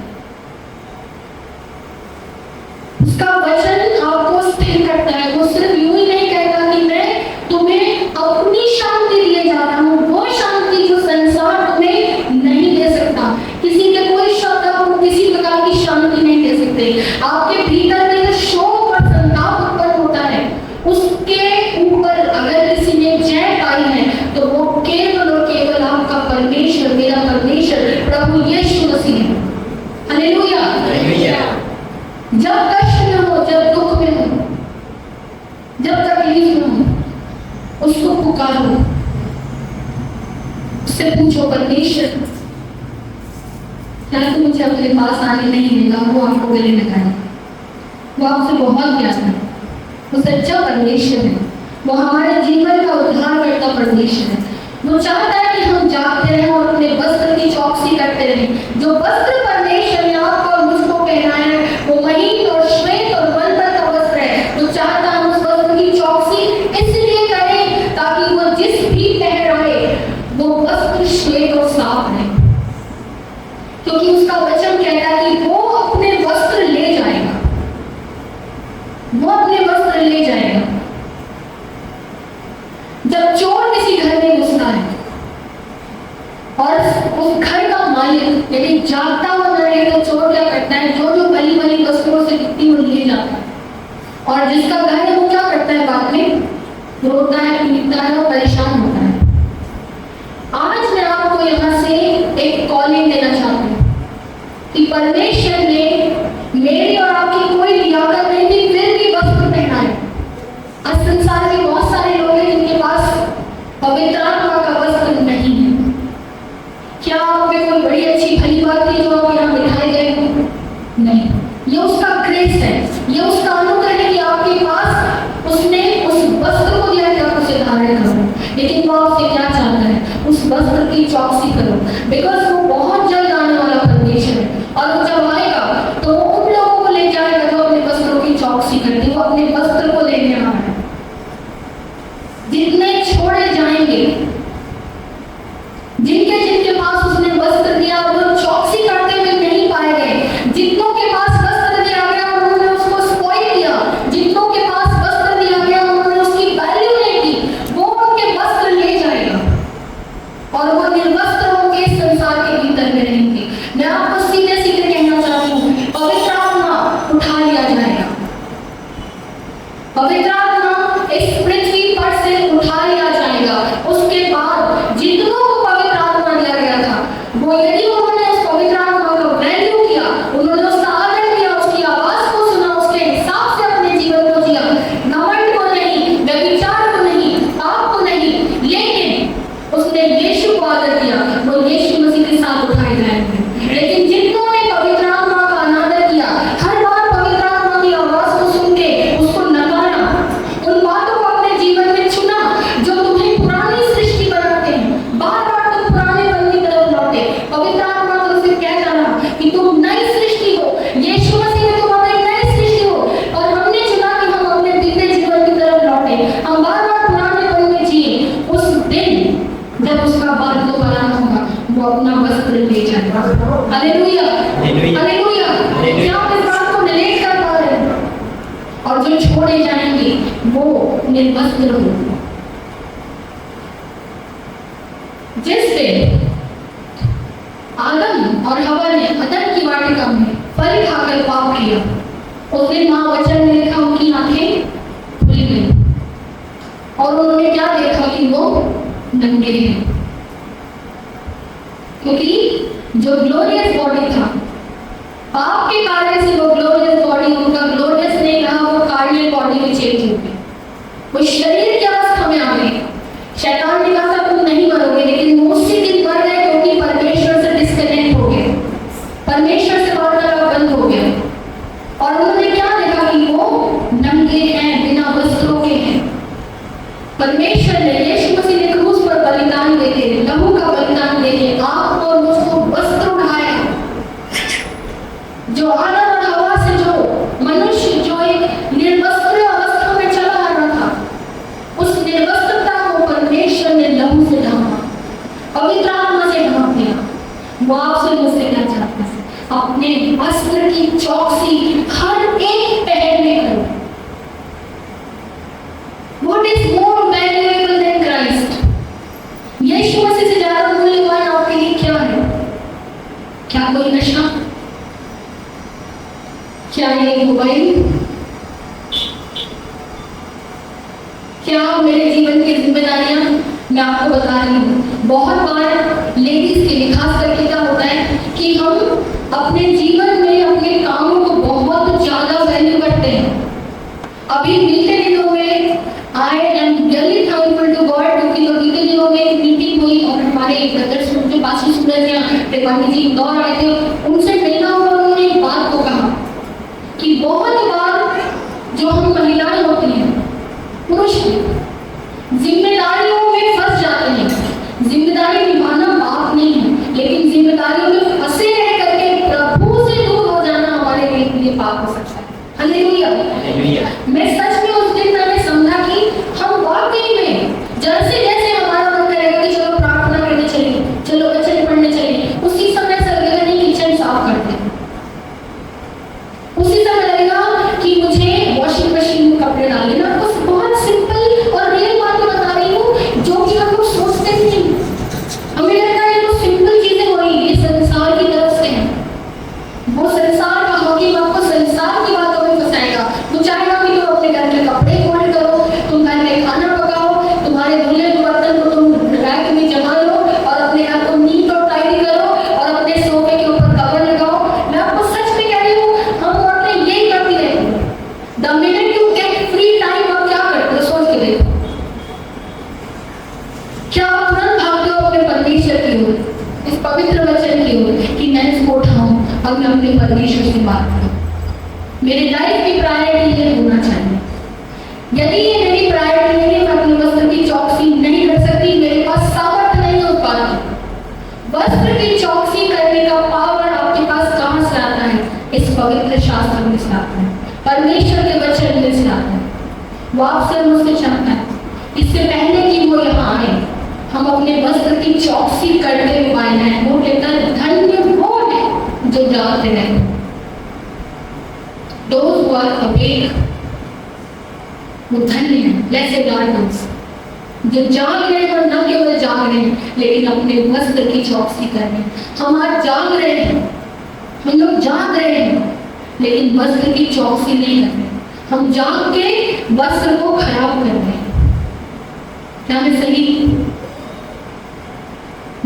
उसका वचन आपको स्थिर करता है। वो सिर्फ यूं ही नहीं कहता कि मैं तुम्हें अपनी शांति दिए जा रहा हूँ, वो शांति जो संसार तुम्हें नहीं दे सकता। किसी के कोई शब्द आपको किसी प्रकार की शांति नहीं दे सकते। आपके भीतर में जो शोक और संताप उत्पन्न होता है, उसके ऊपर अगर किसी ने जय पाई है तो वो केवल और केवल आपका परमेश्वर, मेरा परमेश्वर प्रभु यीशु मसीह है। हालेलुया। जब कष्ट में हो, जब दुख में हो, जब तकलीफ में हो, उसको पुकारो, उससे पूछो परमेश्वर क्या तू मुझे अपने पास आने नहीं देगा? वो आपको गले लगाए, वो आपसे बहुत प्यार है, वो सच्चा परमेश्वर है, वो हमारे जीवन का उद्धार करता परमेश्वर है। वो चाहता है कि हम जागते रहें और अपने वस्त्र की चौकसी करते रहें। जो वस्त्र परमेश्वर ने आपको और मुझको पहनाया है वो महीन और श्वेत और वलपर का वस्त्र है। वो चाहता है उस वस्त्र की चौकसी इसलिए करें ताकि वो जिस भी पहराए वो वस्त्र श्वेत और साफ रहे, क्योंकि उसका वचन कहता है कि वो अपने वस्त्र ले जाएगा, वो अपने वस्त्र ले जाएगा। जब चोर किसी घर में घुसता है और उस घर का मालिक यदि जागता हुआ न रहे तो चोर क्या करता है? जो जो भली भली वस्तुओं से कितनी वो ले जाता है, और जिसका घर है वो क्या करता है? बाद में रोता है, पीटता है और परेशान होता है। आज मैं आपको यहाँ से एक कॉलिंग देना चाहती हूँ कि परमेश्वर ने मेरी और आपकी कोई लियाकत नहीं थी, फिर भी वस्त्र पहनाए। आज संसार में बहुत सारे लोग हैं जिनके पास पवित्र आत्मा का वस्त्र नहीं है। क्या आप में कोई बड़ी अच्छी भली बात थी जो आप यहाँ बिठाए गए हो? नहीं, ये उसका ग्रेस है, ये उसका अनुग्रह है कि आपके पास उसने उस वस्त्र को दिया कि आप उसे धारण करो। लेकिन वो आपसे क्या चाहता है? उस वस्त्र की चौकसी करो, बिकॉज वो बहुत जल्द आने वाला परमेश्वर है, और वो जब आएगा तो वो उन लोगों को ले जाएगा जो अपने वस्त्रों की चौकसी करते हैं। वो अपने वस्त्र को लेने आ रहा है। जितने छोड़े जाएंगे, जिनके जिनके पास उसने वस्त्र दिया वो चौकसी करते हुए नहीं पाए गए, जितनों के पास वस्त्र दिया गया उन्होंने उसको स्पॉइल किया, जितनों के पास वस्त्र दिया गया उन्होंने उसकी वैल्यू नहीं की, वो उनके वस्त्र ले जाएगा और वो निर्वस्त्र होकर इस संसार के भीतर में रहेंगे। मैं आपको सीधे सीधे कहना चाहती हूँ, पवित्र आत्मा उठा लिया जाएगा, पवित्र आत्मा इस पृथ्वी पर से उठा लिया जाएगा। उसके बाद जितनों को पवित्र आत्मा दिया गया था, वो यदि उन्होंने उस पवित्र आत्मा का वैल्यू किया, उन्होंने उसका आदर किया, उसकी आवाज को सुना, उसके हिसाब से अपने जीवन को जिया, घमंड को नहीं, व्यभिचार को नहीं, पाप को नहीं, लेकिन उसने यीशु को आदर किया, वो यीशु मसीह के साथ उठाए जाएंगे। लेकिन जितनों ने पवित्र आत्मा का अनादर किया, हर बार पवित्र आत्मा की आवाज को सुन के उसको नकारा, उन बातों को अपने जीवन में चुना जो तुम्हें पुरानी सृष्टि बनाते हैं, बार बार तुम पुराने बन की तरफ लौटे। पवित्र आत्मा तो उसे कह रहा कि तुम नई सृष्टि हो, यीशु मसीह में तुम हमारी नई सृष्टि हो, और हमने चुना कि हम अपने बीते जीवन की तरफ लौटे, हम बार बार पुराने बन में जिए। उस दिन जब उसका बार दोबारा होगा वो अपना वस्त्र ले जाएगा। Hallelujah, hallelujah. क्या आप इस बात को रिलेट कर पा रहे हैं? और जो छोड़े जाएंगे वो निर्वस्त्र होंगे। जिस दिन आदम और हवा ने अदन की वाटिका में फल खाकर पाप किया, उस दिन महावचन ने लिखा उनकी आंखें खुल गई और उन्होंने क्या देखा कि वो नंगे हैं, क्योंकि जो ग्लोरियस बॉडी था, पाप के कारण से वो ग्लोरियस बॉडी उनका ग्लोरियस नहीं रहा, वो कार्डियल बॉडी में चेंज हो गई, वो शरीर की अवस्था में आ गई। शैतान ने कहा था तुम नहीं मरोगे, लेकिन वो उसी दिन मर गए क्योंकि परमेश्वर से डिस्कनेक्ट हो गए, परमेश्वर से वार्तालाप बंद हो गया। और उन्होंने क्या देखा कि वो क्या ये मोबाइल, क्या मेरे जीवन की जिम्मेदारियां? मैं आपको बता रही हूँ, बहुत बार लेडीज के लिए खास करके क्या होता है कि हम अपने जीवन में अपने कामों को बहुत ज्यादा वैल्यू करते हैं। अभी बीते दिनों में I am really thankful to God, क्योंकि तो बीते दिनों में एक मीटिंग हुई और हमारे ब्रदर्स जो पास्टर सूरज या रेवानी जी इंदौर आए थे, उनसे मिलना हुआ। उन्होंने एक बात को कहा कि बहुत बार जो हम महिलाएं होती हैं, पुरुष जिम्मेदारियों में फंस जाते हैं। जिम्मेदारी निभाना पाप नहीं है, लेकिन जिम्मेदारियों में फंसे रह करके प्रभु से दूर हो जाना हमारे लिए पाप हो सकता है। हालेलुया। मैं सच में उस दिन मैंने समझा कि हम वाकई में जैसे जैसे हमारा मन करेगा कि चलो प्रार्थना करने चलिए, चलो वचन पढ़ने चलिए, उसी समय ऐसा लगेगा नहीं किचन साफ करते हैं, उसी समय लगेगा कि मुझे वॉशिंग मशीन में कपड़े डालने ना। कुछ बहुत सिंपल और रियल बातें बता रही हूँ जो कि हम लोग सोचते भी नहीं। हमें लगता है तो सिंपल चीजें हो रही, ये संसार की तरफ से है। वो संसार का हाकिम आपको संसार की बातों में फंसाएगा। वो चाहेगा कि तुम अपने घर के कपड़े फोल्ड करो, तुम घर में खाना पकाओ, तुम्हारे धुले हुए बर्तन को तुम रैक में जमा लो और अपने घर को नीट और टाइडी करो और अपने सोफे के ऊपर कवर लगाओ। मैं आपको सच में कह रही हूँ, हम औरतें यही करती रहती हैं। The minute you get free time आप क्या करते हो, सोच के देखो। क्या आप तुरंत भागते हो अपने परमेश्वर की ओर, इस पवित्र वचन की ओर कि मैं इसको उठाऊं, अब मैं अपने परमेश्वर से बात करूं। मेरे लाइफ की प्रायोरिटी ये होना चाहिए। यदि ये मेरी प्रायोरिटी नहीं है, मैं अपने वस्त्र की चौकसी नहीं कर सकती, मेरे पास सामर्थ्य नहीं है उस बात की। वस्त्र की चौकसी करने का पावर आपके पास कहां से आता है? इस पवित्र शास्त्र में से आता है, परमेश्वर के वचन में से आता है। वो आपसे मुझसे चाहता है इससे पहले कि वो यहाँ आए, हम अपने वस्त्र की चौकसी करते हुए आए हैं। वो कहता है धन्य वो है जो जागते हैं, those who are awake, वो धन्य है। Blessed are those जो जाग रहे हैं, और न केवल जाग रहे हैं लेकिन अपने वस्त्र की चौकसी कर रहे हैं। हम आज जाग रहे हैं, हम लोग जाग रहे हैं लेकिन वस्त्र की चौकसी नहीं कर रहे। हम जाग के वस्त्र को खराब कर रहे हैं। क्या मैं सही?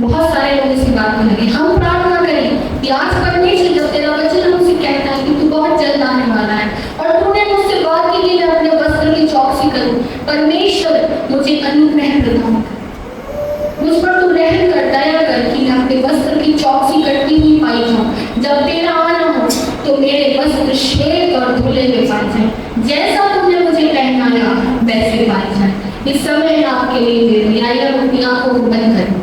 बहुत सारे लोग इसी बात में लगे। हम प्रार्थना करें कि आज परमेश्वर जब तेरा वचन हमसे कहता है कि तू बहुत जल्द आने वाला है और तूने मुझसे बात की कि मैं अपने वस्त्र की चौकसी करूं, परमेश्वर मुझे अनुग्रह प्रदान कर, मुझ पर तू रहम कर, दया कर कि मैं अपने वस्त्र की चौकसी करती हुई पाई जाऊं। जब तेरा आना हो तो मेरे वस्त्र श्वेत और धुले हुए पाए जाए, जैसा तुमने मुझे पहनाया वैसे पाए जाए। इस समय आपके लिए आइए अपनी आंखों को बंद कर